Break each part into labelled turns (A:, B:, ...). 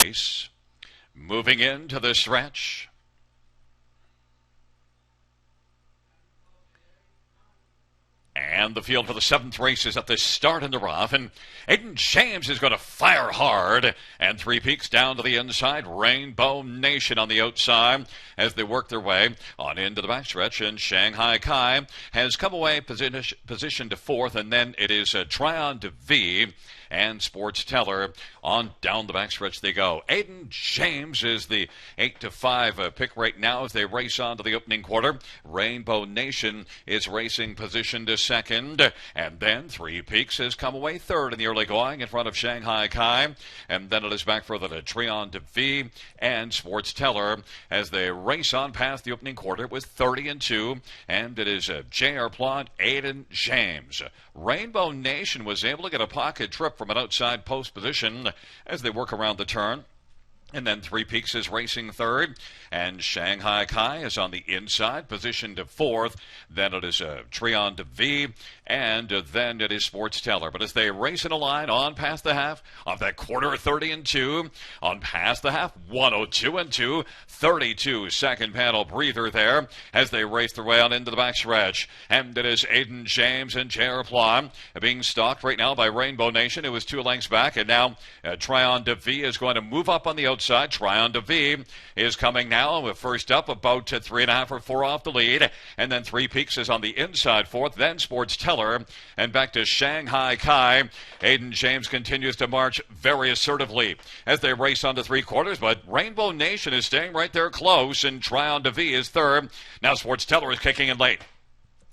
A: race. Moving into the stretch. And the field for the seventh race is at the start in the rough. And Aidan James is going to fire hard. And Three Peaks down to the inside. Rainbow Nation on the outside as they work their way on into the backstretch. And Shanghai Kai has come away positioned to fourth. And then it is Tryon DeVee and Sports Teller on down the backstretch they go. Aidan James is the 8-5 pick right now as they race on to the opening quarter. Rainbow Nation is racing position to second, and then Three Peaks has come away third in the early going in front of Shanghai Kai, and then it is back further to Tryon DeVee and Sports Teller as they race on past the opening quarter with 30-2, and it is J.R. Plot, Aidan James. Rainbow Nation was able to get a pocket trip from an outside post position as they work around the turn. And then Three Peaks is racing third, and Shanghai Kai is on the inside, positioned to fourth. Then it is Tryon DeVee, and then it is Sports Teller. But as they race in a line on past the half of that quarter, 30-2, on past the half, 102-2, 32 second panel breather there as they race their way on into the backstretch. And it is Aidan James and J.R. Plum being stalked right now by Rainbow Nation, who is 2 lengths back, and now Tryon DeVee is going to move up on the outside. Tryon DeVee is coming now, first up, about 3.5 or 4 off the lead, and then Three Peaks is on the inside fourth, then Sports Teller, and back to Shanghai Kai. Aidan James continues to march very assertively as they race on to three quarters, but Rainbow Nation is staying right there close, and Tryon DeVee is third. Now Sports Teller is kicking in late.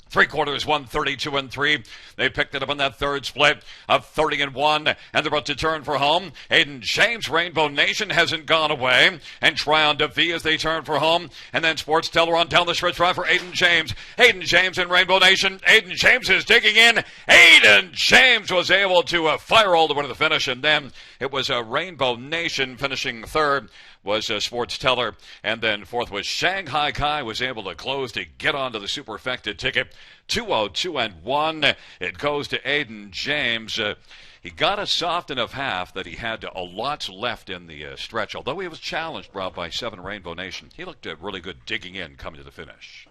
A: Three quarters, 132-3. They picked it up in that third split of 30-1, and they're about to turn for home. Aidan James, Rainbow Nation hasn't gone away, and Tryon DeVee as they turn for home, and then Sports Teller on down the stretch drive for Aidan James. Aidan James and Rainbow Nation. Aidan James is digging in. Aidan James was able to fire all the way to the finish, and then it was Rainbow Nation finishing third. Was Sports Teller, and then fourth was Shanghai Kai, was able to close to get onto the superfected ticket. 202-1. It goes to Aidan James. He got a soft enough half that he had a lot left in the stretch, although he was challenged by 7 Rainbow Nation. He looked really good digging in coming to the finish.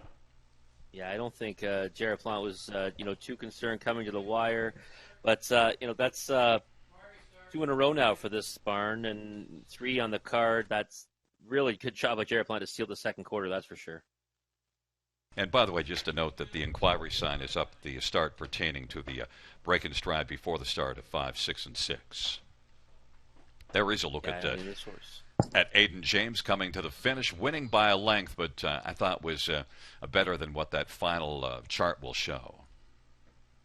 B: Yeah, I don't think Jared Plant was too concerned coming to the wire, but that's 2 in a row now for this barn, and 3 on the card. That's really good job by Jared Plant to steal the second quarter, that's for sure.
A: And by the way, just to note that the inquiry sign is up at the start pertaining to the break and stride before the start of 5, 6, and 6. There is a look at Aidan James coming to the finish, winning by a length, but I thought was better than what that final chart will show.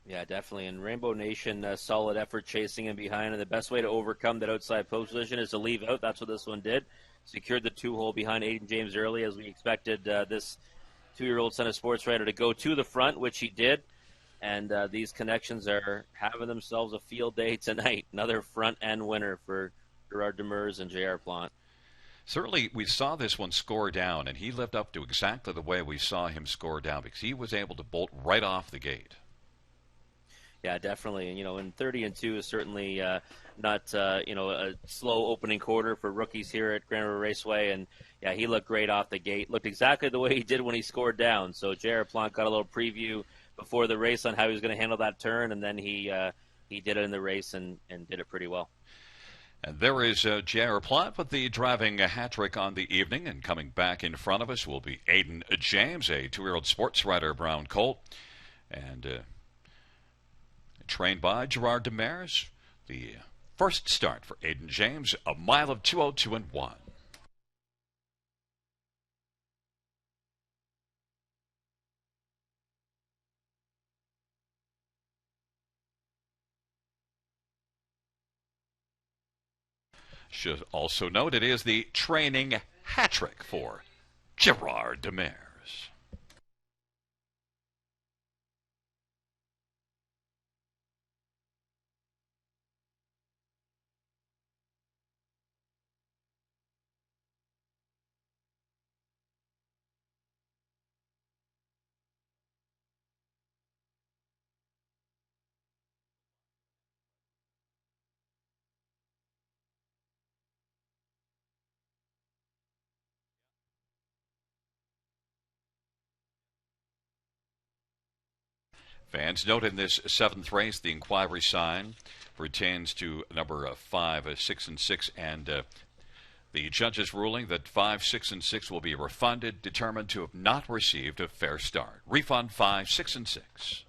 B: Yeah, definitely. And Rainbow Nation, solid effort chasing him behind. And the best way to overcome that outside post position is to leave out. That's what this one did. Secured the 2-hole behind Aidan James early, as we expected this 2-year-old son of sports writer to go to the front, which he did. And these connections are having themselves a field day tonight. Another front end winner for Gerard Demers and J.R. Plant.
A: Certainly, we saw this one score down, and he lived up to exactly the way we saw him score down because he was able to bolt right off the gate.
B: Yeah, definitely. And, and 30-2 is certainly not, a slow opening quarter for rookies here at Grand River Raceway. And, yeah, he looked great off the gate. Looked exactly the way he did when he scored down. So J.R. Plante got a little preview before the race on how he was going to handle that turn, and then he did it in the race and did it pretty well.
A: And there is J.R. Plante with the driving hat trick on the evening. And coming back in front of us will be Aidan James, a 2-year-old sports rider, brown colt. And trained by Gerard Demers. The first start for Aidan James, a mile of 202-1. Should also note it is the training hat trick for Gerard Demers. Fans, note in this seventh race, the inquiry sign pertains to number 5, 6, and 6, and the judge's ruling that 5, 6, and 6 will be refunded, determined to have not received a fair start. Refund 5, 6, and 6.